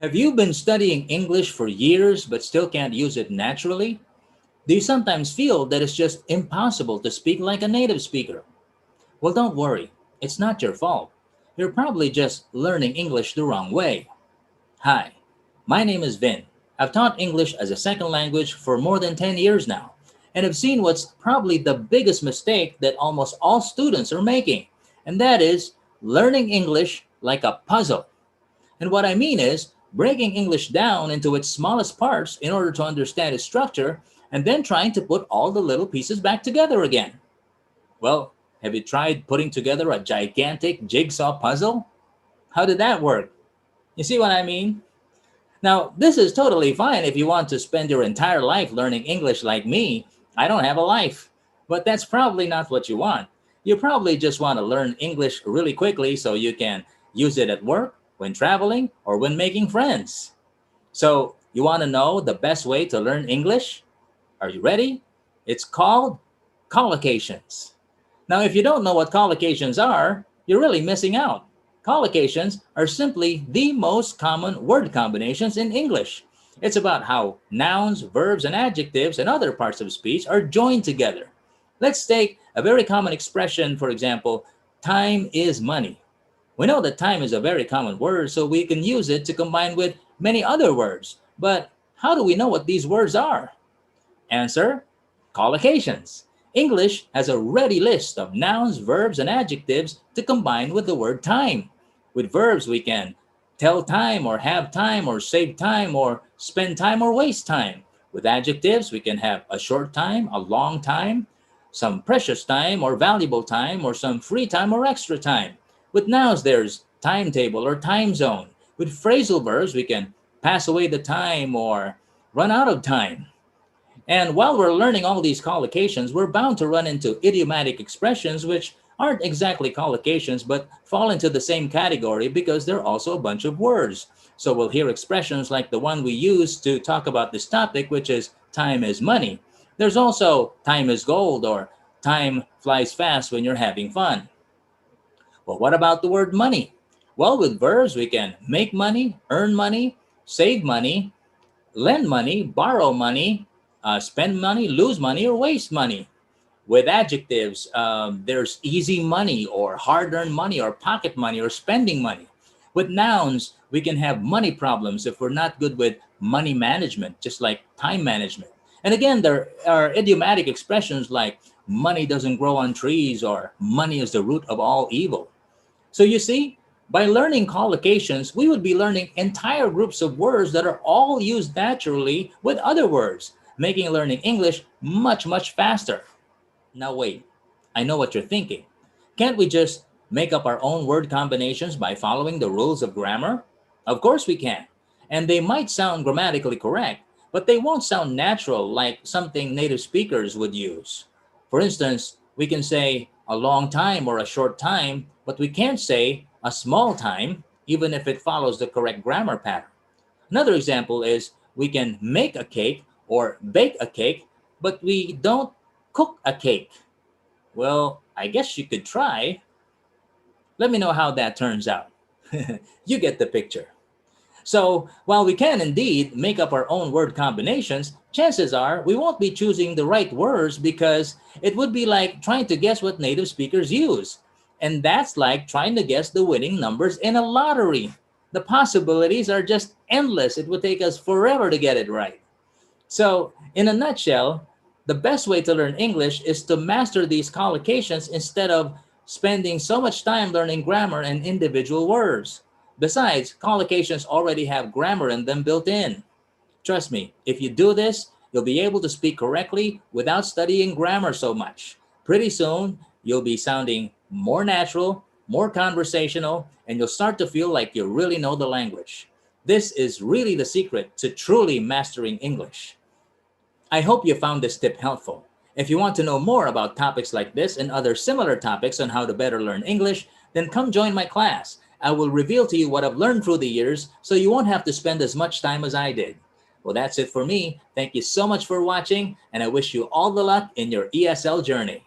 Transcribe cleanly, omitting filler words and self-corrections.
Have you been studying English for years but still can't use it naturally? Do you sometimes feel that it's just impossible to speak like a native speaker? Well, don't worry, it's not your fault. You're probably just learning English the wrong way. Hi, my name is Vin. I've taught English as a second language for more than 10 years now, and have seen what's probably the biggest mistake that almost all students are making, and that is learning English like a puzzle. And what I mean is breaking English down into its smallest parts in order to understand its structure, and then trying to put all the little pieces back together again. Well, have you tried putting together a gigantic jigsaw puzzle? How did that work? You see what I mean? Now, this is totally fine if you want to spend your entire life learning English like me. I don't have a life. But that's probably not what you want. You probably just want to learn English really quickly so you can use it at work, when traveling, or when making friends. So, you want to know the best way to learn English? Are you ready? It's called collocations. Now, if you don't know what collocations are, you're really missing out. Collocations are simply the most common word combinations in English. It's about how nouns, verbs, and adjectives and other parts of speech are joined together. Let's take a very common expression, for example, time is money. We know that time is a very common word, so we can use it to combine with many other words. But how do we know what these words are? Answer: collocations. English has a ready list of nouns, verbs, and adjectives to combine with the word time. With verbs, we can tell time or have time or save time or spend time or waste time. With adjectives, we can have a short time, a long time, some precious time or valuable time, or some free time or extra time. With nouns, there's timetable or time zone. With phrasal verbs, we can pass away the time or run out of time. And while we're learning all these collocations, we're bound to run into idiomatic expressions which aren't exactly collocations but fall into the same category because they're also a bunch of words. So we'll hear expressions like the one we use to talk about this topic, which is time is money. There's also time is gold or time flies fast when you're having fun. Well, what about the word money? Well, with verbs, we can make money, earn money, save money, lend money, borrow money, spend money, lose money, or waste money. With adjectives, there's easy money or hard earned money or pocket money or spending money. With nouns, we can have money problems if we're not good with money management, just like time management. And again, there are idiomatic expressions like money doesn't grow on trees or money is the root of all evil. So you see, by learning collocations, we would be learning entire groups of words that are all used naturally with other words, making learning English much, much faster. Now wait, I know what you're thinking. Can't we just make up our own word combinations by following the rules of grammar? Of course we can. And they might sound grammatically correct, but they won't sound natural like something native speakers would use. For instance, we can say a long time or a short time, but we can't say a small time, even if it follows the correct grammar pattern. Another example is we can make a cake or bake a cake, but we don't cook a cake. Well, I guess you could try. Let me know how that turns out. You get the picture. So, while we can indeed make up our own word combinations, chances are we won't be choosing the right words because it would be like trying to guess what native speakers use. And that's like trying to guess the winning numbers in a lottery. The possibilities are just endless. It would take us forever to get it right. So, in a nutshell, the best way to learn English is to master these collocations instead of spending so much time learning grammar and individual words. Besides, collocations already have grammar in them built in. Trust me, if you do this, you'll be able to speak correctly without studying grammar so much. Pretty soon, you'll be sounding more natural, more conversational, and you'll start to feel like you really know the language. This is really the secret to truly mastering English. I hope you found this tip helpful. If you want to know more about topics like this and other similar topics on how to better learn English, then come join my class. I will reveal to you what I've learned through the years so you won't have to spend as much time as I did. Well, that's it for me. Thank you so much for watching, and I wish you all the luck in your ESL journey.